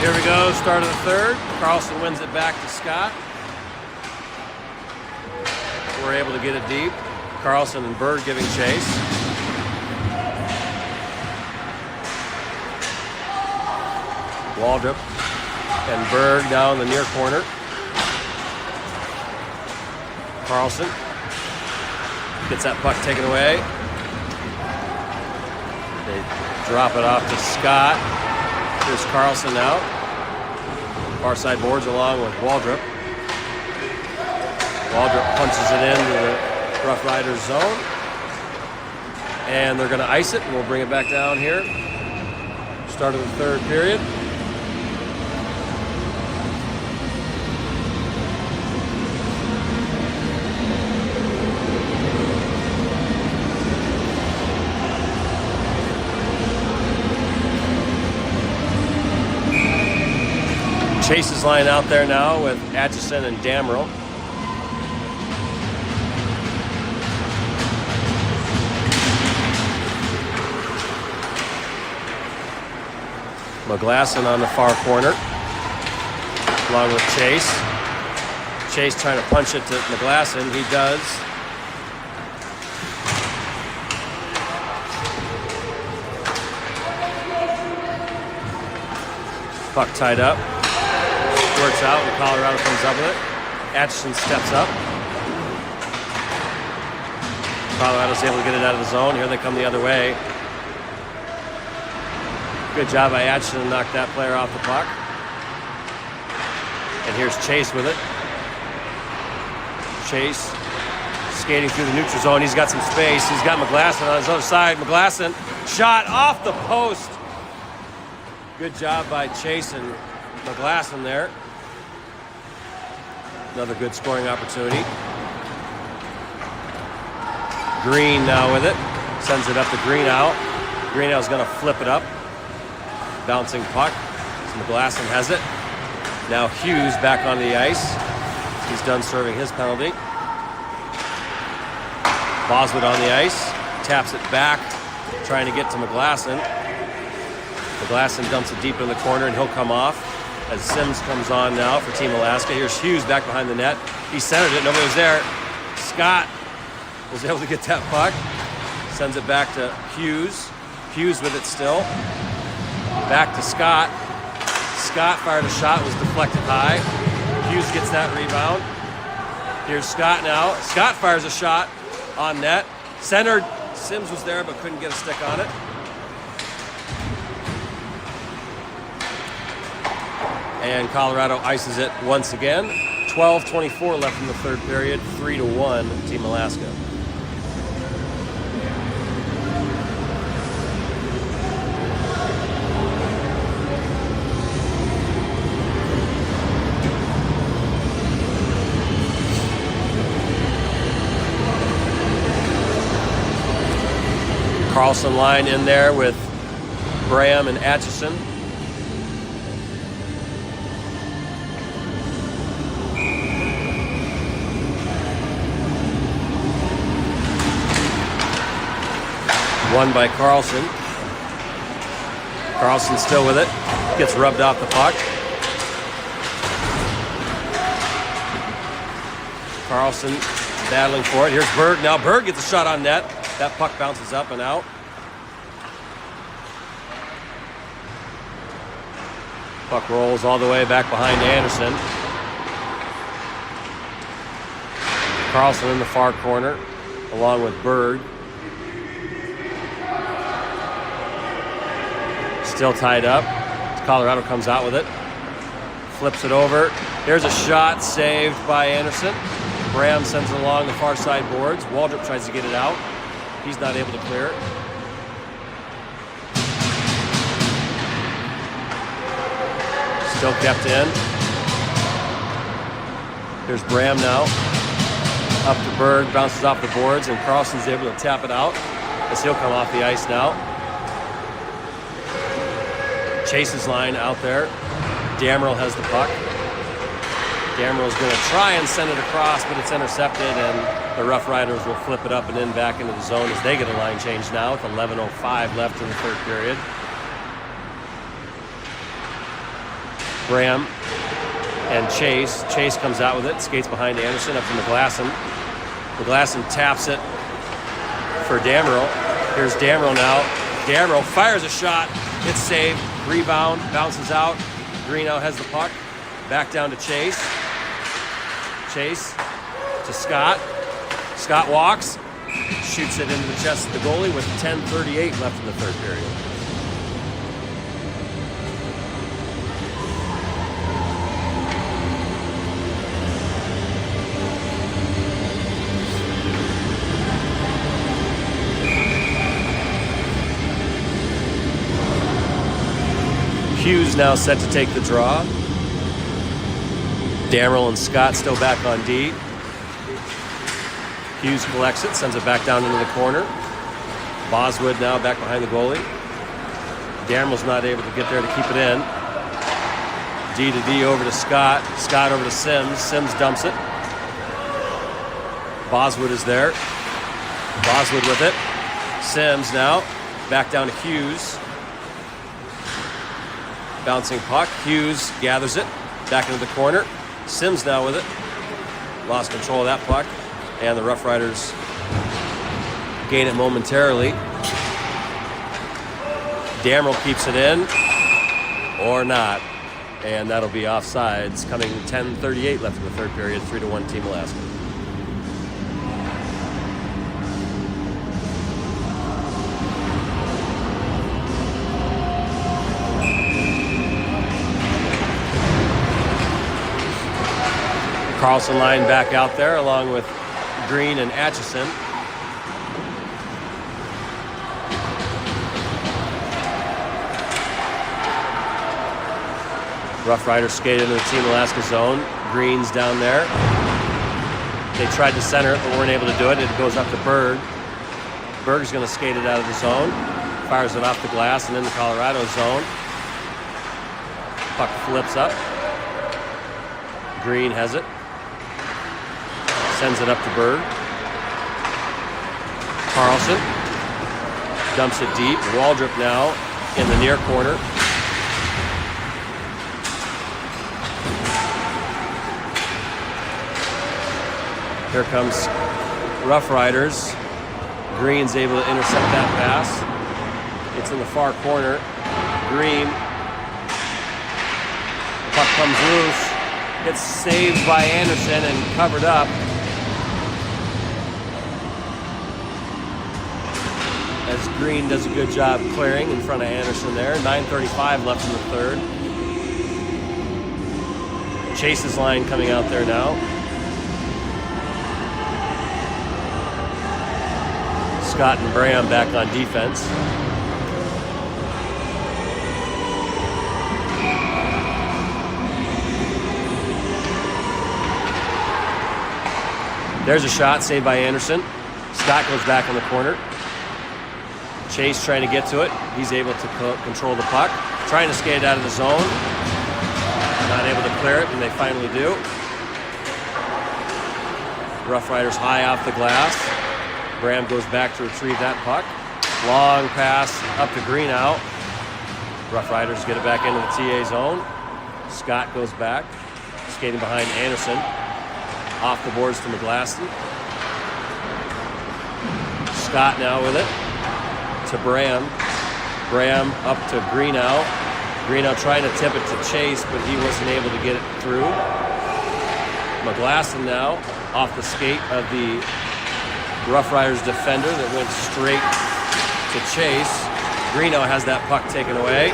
B: Here we go, start of the third. Carlson wins it back to Scott. We're able to get it deep. Carlson and Berg giving chase. Waldrop and Berg down the near corner. Carlson gets that puck taken away. They drop it off to Scott. Here's Carlson now. Far side boards along with Waldrop. Waldrop punches it into the Rough Riders zone. And they're going to ice it, and we'll bring it back down here. Start of the third period. Chase is lying out there now with Atchison and Damrell. McGlasson on the far corner, along with Chase. Chase trying to punch it to McGlasson. He does. Puck tied up. Works out, and Colorado comes up with it. Atchison steps up. Colorado's able to get it out of the zone. Here they come the other way. Good job by Atchison to knock that player off the puck. And here's Chase with it. Chase skating through the neutral zone. He's got some space. He's got McGlasson on his other side. McGlasson shot off the post. Good job by Chase and McGlasson there. Another good scoring opportunity. Green now with it. Sends it up to Greenow. Greenow's going to flip it up. Bouncing puck. So McGlasson has it. Now Hughes back on the ice. He's done serving his penalty. Boswood on the ice. Taps it back. Trying to get to McGlasson. McGlasson dumps it deep in the corner, and he'll come off as Sims comes on now for Team Alaska. Here's Hughes back behind the net. He centered it. Nobody was there. Scott was able to get that puck. Sends it back to Hughes. Hughes with it still. Back to Scott. Scott fired a shot, was deflected high. Hughes gets that rebound. Here's Scott now. Scott fires a shot on net. Centered. Sims was there but couldn't get a stick on it. And Colorado ices it once again. 12:24 left in the third period, 3-1 Team Alaska. Carlson line in there with Graham and Atchison. Won by Carlson. Carlson still with it. Gets rubbed off the puck. Carlson battling for it. Here's Berg. Now Berg gets a shot on net. That puck bounces up and out. Puck rolls all the way back behind Anderson. Carlson in the far corner, along with Berg. Still tied up. Colorado comes out with it. Flips it over. There's a shot saved by Anderson. Graham sends it along the far side boards. Waldrop tries to get it out. He's not able to clear it. Still kept in. Here's Graham now. Up to Berg, bounces off the boards, and Carlson's able to tap it out as he'll come off the ice now. Chase's line out there. Damerel has the puck. Damerel's going to try and send it across, but it's intercepted, and the Rough Riders will flip it up and in back into the zone as they get a line change now with 11:05 left in the third period. Graham and Chase. Chase comes out with it, skates behind Anderson up to McGlasson. McGlasson taps it for Damerel. Here's Damerel now. Damerel fires a shot. It's saved. Rebound, bounces out. Greenough has the puck. Back down to Chase. Chase to Scott. Scott walks, shoots it into the chest of the goalie with 10:38 left in the third period. Hughes now set to take the draw. Damerel and Scott still back on D. Hughes collects it, sends it back down into the corner. Boswood now back behind the goalie. Damerel's not able to get there to keep it in. D to D over to Scott. Scott over to Sims. Sims dumps it. Boswood is there. Boswood with it. Sims now back down to Hughes. Bouncing puck. Hughes gathers it back into the corner. Sims now with it. Lost control of that puck. And the Rough Riders gain it momentarily. Damerel keeps it in. Or not. And that'll be offsides. Coming 10:38 left in the third period. 3-1 Team Alaska. Carlson line back out there along with Green and Atchison. Rough Riders skate into the Team Alaska zone. Green's down there. They tried to center it but weren't able to do it. It goes up to Berg. Berg's going to skate it out of the zone. Fires it off the glass and in the Colorado zone. Puck flips up. Green has it. Sends it up to Berg. Carlson dumps it deep. Waldrop now in the near corner. Here comes Rough Riders. Green's able to intercept that pass. It's in the far corner. Green. Puck comes loose. It's saved by Anderson and covered up. As Green does a good job clearing in front of Anderson there. 9:35 left in the third. Chase's line coming out there now. Scott and Bram back on defense. There's a shot saved by Anderson. Scott goes back in the corner. Chase trying to get to it. He's able to control the puck. Trying to skate out of the zone. Not able to clear it, and they finally do. Rough Riders high off the glass. Bram goes back to retrieve that puck. Long pass up to Greenough. Rough Riders get it back into the TA zone. Scott goes back, skating behind Anderson. Off the boards to McGlasty. Scott now with it to Bram. Bram up to Greenough. Greenough trying to tip it to Chase, but he wasn't able to get it through. McGlasson now off the skate of the Rough Riders defender that went straight to Chase. Greenough has that puck taken away.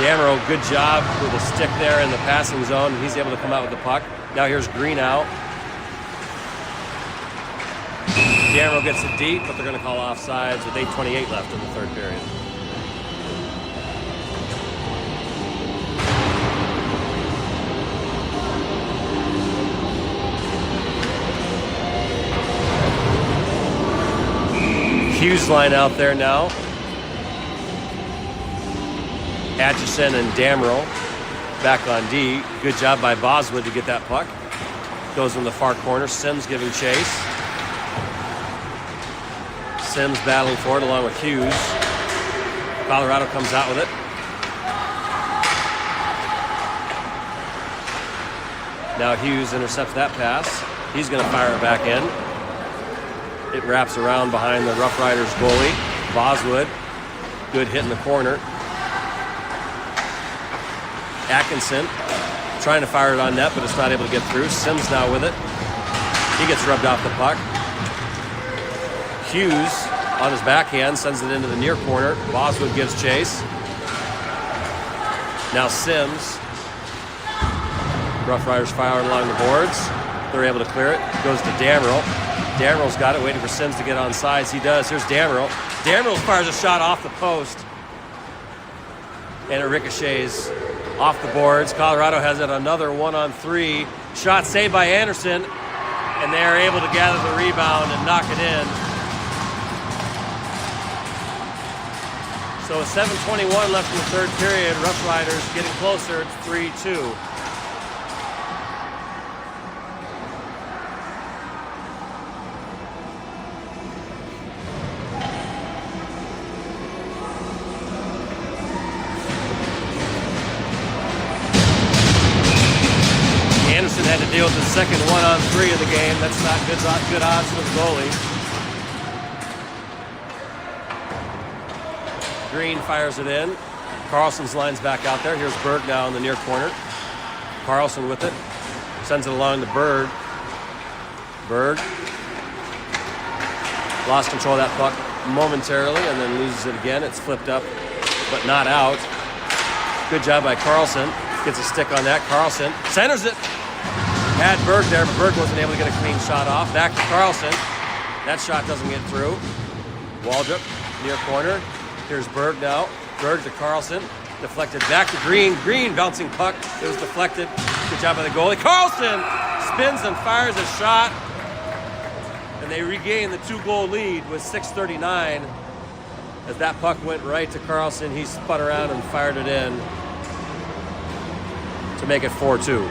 B: Damero, good job with a stick there in the passing zone. He's able to come out with the puck. Now here's Greenough. Damero gets it deep, but they're going to call offsides with 8:28 left in the third period. Hughes line out there now. Atchison and Damero back on D. Good job by Boswood to get that puck. Goes in the far corner. Sims giving chase. Sims battling for it along with Hughes. Colorado comes out with it. Now Hughes intercepts that pass. He's going to fire it back in. It wraps around behind the Rough Riders goalie. Boswood, good hit in the corner. Atkinson trying to fire it on net, but it's not able to get through. Sims now with it. He gets rubbed off the puck. Hughes on his backhand sends it into the near corner. Boswood gives chase. Now Sims. Rough Riders firing along the boards. They're able to clear it. Goes to Damero. Damero's got it, waiting for Sims to get on sides. He does. Here's Damero. Damero fires a shot off the post. And it ricochets off the boards. Colorado has it another 1-on-3. Shot saved by Anderson. And they are able to gather the rebound and knock it in. So 7:21 left in the third period. Rough Riders getting closer. It's 3-2. Anderson had to deal with the second 1-on-3 of the game. That's not good odds for the goalie. Green fires it in. Carlson's line's back out there. Here's Berg now in the near corner. Carlson with it. Sends it along to Berg. Berg lost control of that puck momentarily and then loses it again. It's flipped up, but not out. Good job by Carlson. Gets a stick on that. Carlson centers it. Had Berg there, but Berg wasn't able to get a clean shot off. Back to Carlson. That shot doesn't get through. Waldrop, near corner. Here's Berg now. Berg to Carlson. Deflected back to Green. Green bouncing puck. It was deflected. Good job by the goalie. Carlson spins and fires a shot. And they regain the 2-goal lead with 6:39. As that puck went right to Carlson, he spun around and fired it in to make it 4-2.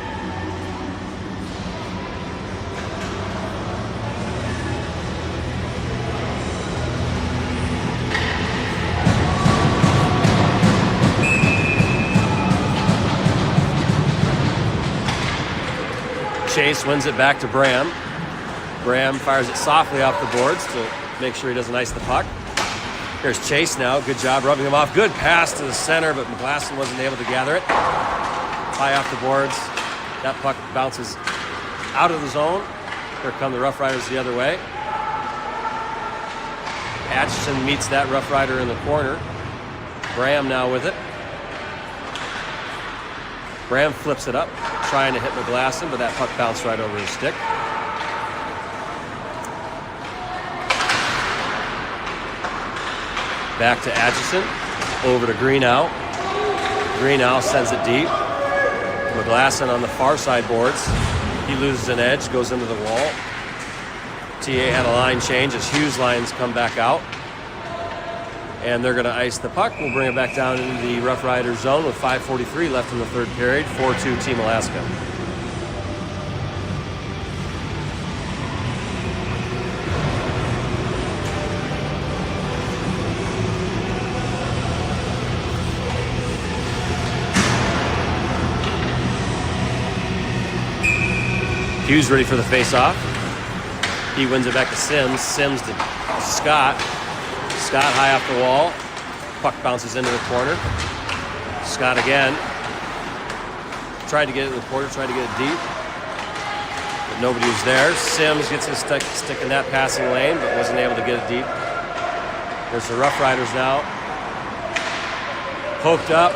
B: Chase wins it back to Bram. Bram fires it softly off the boards to make sure he doesn't ice the puck. Here's Chase now. Good job rubbing him off. Good pass to the center, but McGlasson wasn't able to gather it. High off the boards. That puck bounces out of the zone. Here come the Rough Riders the other way. Atchison meets that Rough Rider in the corner. Bram now with it. Bram flips it up, trying to hit McGlasson, but that puck bounced right over his stick. Back to Atchison, over to Greenow. Greenow sends it deep. McGlasson on the far side boards. He loses an edge, goes into the wall. TA had a line change as Hughes lines come back out. And they're going to ice the puck. We'll bring it back down into the Rough Riders zone with 5:43 left in the third period. 4-2 Team Alaska. Hughes ready for the face-off. He wins it back to Sims. Sims to Scott. Scott high off the wall. Puck bounces into the corner. Scott again. Tried to get it in the corner, tried to get it deep. But nobody was there. Sims gets his stick in that passing lane, but wasn't able to get it deep. There's the Rough Riders now. Poked up.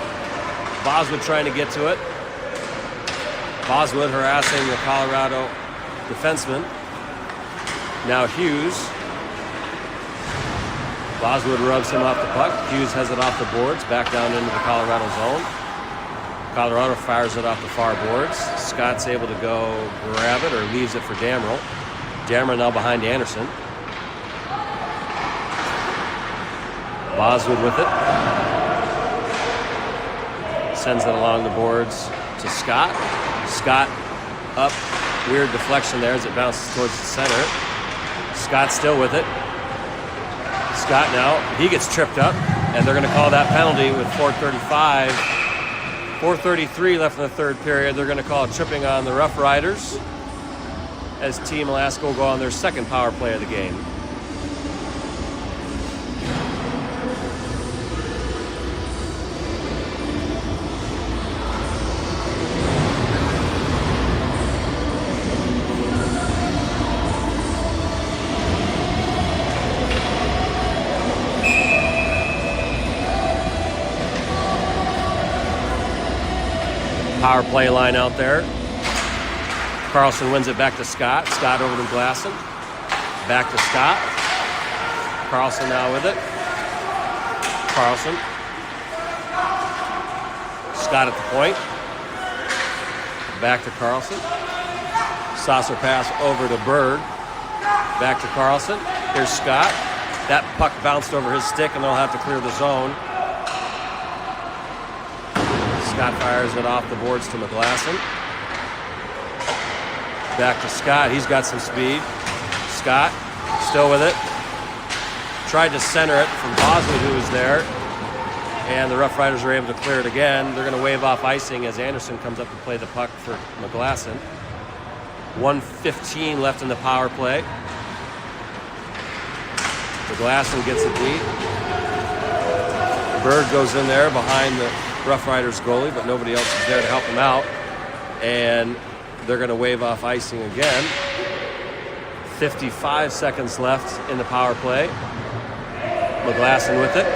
B: Boswood trying to get to it. Boswood harassing the Colorado defenseman. Now Hughes. Boswood rubs him off the puck. Hughes has it off the boards, back down into the Colorado zone. Colorado fires it off the far boards. Scott's able to go grab it or leaves it for Damrell. Damrell now behind Anderson. Boswood with it. Sends it along the boards to Scott. Scott up. Weird deflection there as it bounces towards the center. Scott still with it. Scott now, he gets tripped up, and they're going to call that penalty with 4:33 left in the third period. They're going to call a tripping on the Rough Riders as Team Alaska will go on their second power play of the game. Power play line out there. Carlson wins it back to Scott. Scott over to McGlasson. Back to Scott. Carlson now with it. Carlson. Scott at the point. Back to Carlson. Saucer pass over to Berg. Back to Carlson. Here's Scott. That puck bounced over his stick and they'll have to clear the zone. Scott fires it off the boards to McGlasson. Back to Scott. He's got some speed. Scott still with it. Tried to center it from Boswood, who was there. And the Rough Riders are able to clear it again. They're going to wave off icing as Anderson comes up to play the puck for McGlasson. 1:15 left in the power play. McGlasson gets it deep. Berg goes in there behind the Rough Riders goalie, but nobody else is there to help him out. And they're going to wave off icing again. 55 seconds left in the power play. McGlasson with it.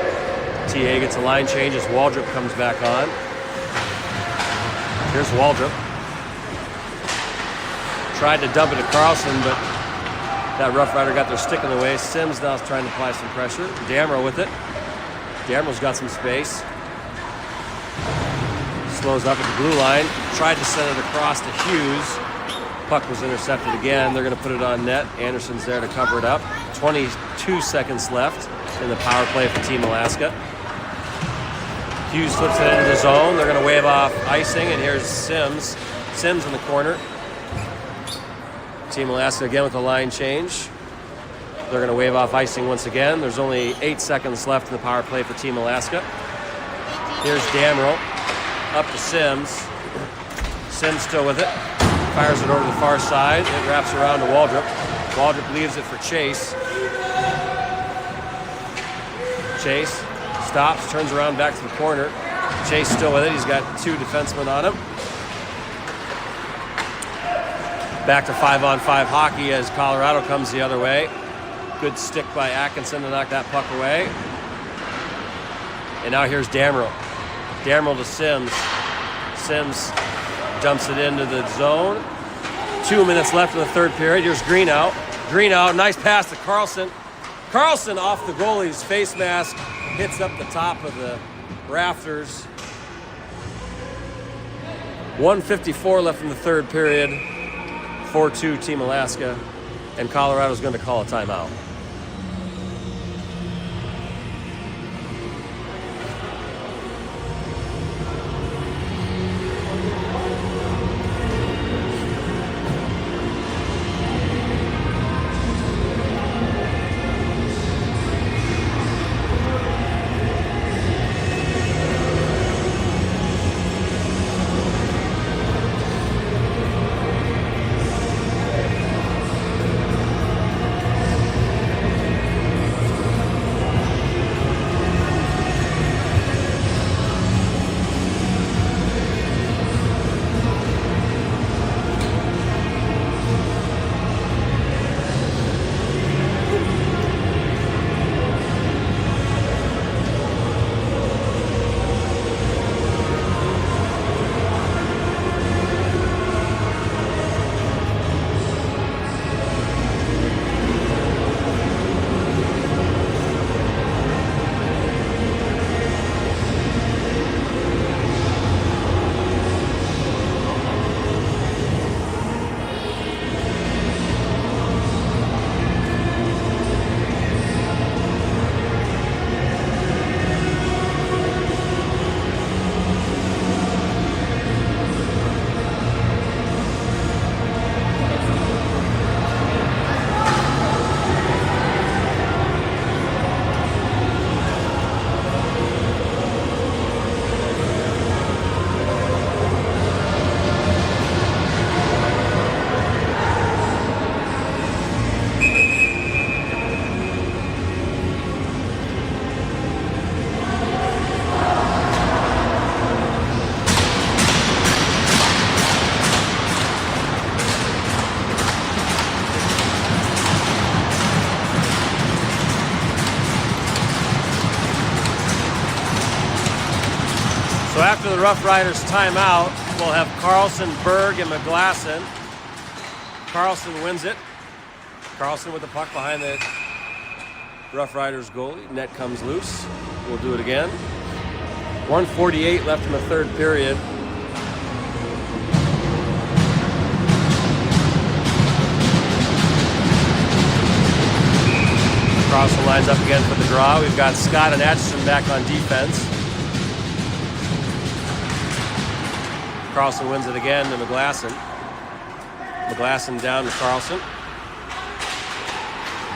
B: TA gets a line change as Waldrop comes back on. Here's Waldrop. Tried to dump it to Carlson, but that Rough Rider got their stick in the way. Sims now is trying to apply some pressure. Damrell with it. Damrell's got some space. Slows up at the blue line. Tried to send it across to Hughes. Puck was intercepted again. They're going to put it on net. Anderson's there to cover it up. 22 seconds left in the power play for Team Alaska. Hughes flips it into the zone. They're going to wave off icing, and here's Sims. Sims in the corner. Team Alaska again with a line change. They're going to wave off icing once again. There's only 8 seconds left in the power play for Team Alaska. Here's Damrell. Up to Sims. Sims still with it. Fires it over the far side. It wraps around to Waldrop. Waldrop leaves it for Chase. Chase stops, turns around back to the corner. Chase still with it. He's got 2 defensemen on him. Back to 5-on-5 hockey as Colorado comes the other way. Good stick by Atkinson to knock that puck away. And now here's Damrell. Damrell to Sims. Sims dumps it into the zone. 2 minutes left in the third period. Here's Green out. Green out. Nice pass to Carlson. Carlson off the goalie's face mask. Hits up the top of the rafters. 1:54 left in the third period. 4-2 Team Alaska. And Colorado's going to call a timeout. So after the Rough Riders timeout, we'll have Carlson, Berg, and McGlasson. Carlson wins it. Carlson with the puck behind the Rough Riders goalie. Net comes loose. We'll do it again. 1:48 left in the third period. Carlson lines up again for the draw. We've got Scott and Atchison back on defense. Carlson wins it again to McGlasson. McGlasson down to Carlson.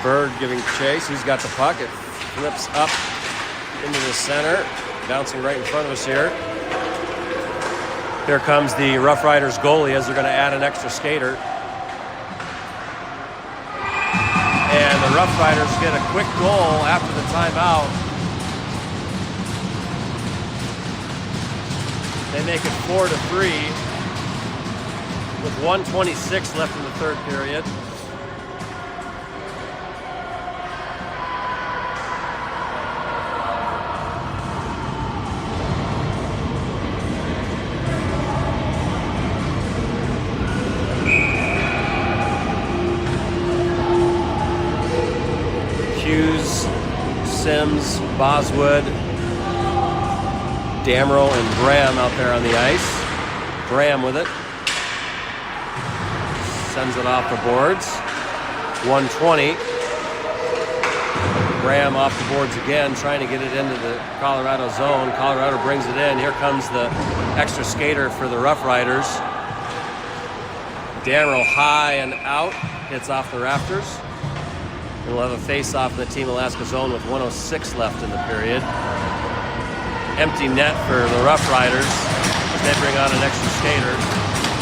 B: Berg giving chase. He's got the puck. It flips up into the center. Bouncing right in front of us here. Here comes the Rough Riders goalie as they're going to add an extra skater. And the Rough Riders get a quick goal after the timeout. They make it 4-3 with 1:26 left in the third period. Hughes, Sims, Boswood, Damrell, and Graham out there on the ice. Graham with it. Sends it off the boards. 1:20. Graham off the boards again, trying to get it into the Colorado zone. Colorado brings it in. Here comes the extra skater for the Rough Riders. Damrell high and out. Hits off the rafters. We'll have a face-off in the Team Alaska zone with 1:06 left in the period. Empty net for the Rough Riders. They bring on an extra skater.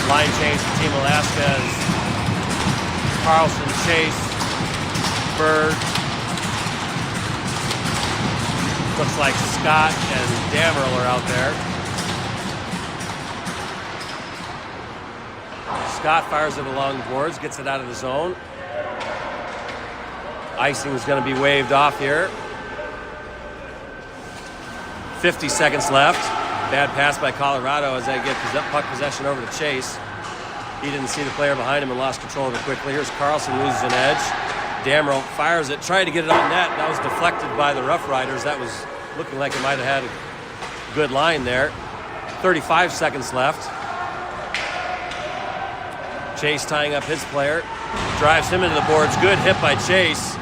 B: Line change to Team Alaska as Carlson, Chase, Berg. Looks like Scott and Damrell are out there. Scott fires it along the boards, gets it out of the zone. Icing is going to be waved off here. 50 seconds left. Bad pass by Colorado as they get puck possession over to Chase. He didn't see the player behind him and lost control of it quickly. Here's Carlson, loses an edge. Damrow fires it, tried to get it on net. That was deflected by the Rough Riders. That was looking like it might have had a good line there. 35 seconds left. Chase tying up his player. Drives him into the boards. Good hit by Chase.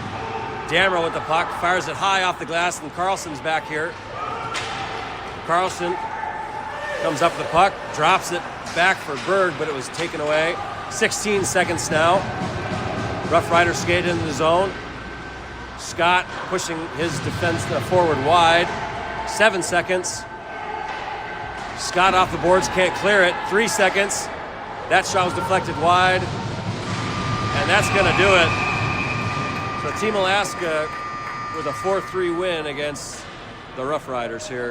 B: Damrow with the puck, fires it high off the glass, and Carlson's back here. Carlson comes up with the puck, drops it back for Berg, but it was taken away. 16 seconds now. Rough Riders skate into the zone. Scott pushing his defense forward wide. 7 seconds. Scott off the boards, can't clear it. 3 seconds. That shot was deflected wide. And that's going to do it. So Team Alaska with a 4-3 win against the Rough Riders here.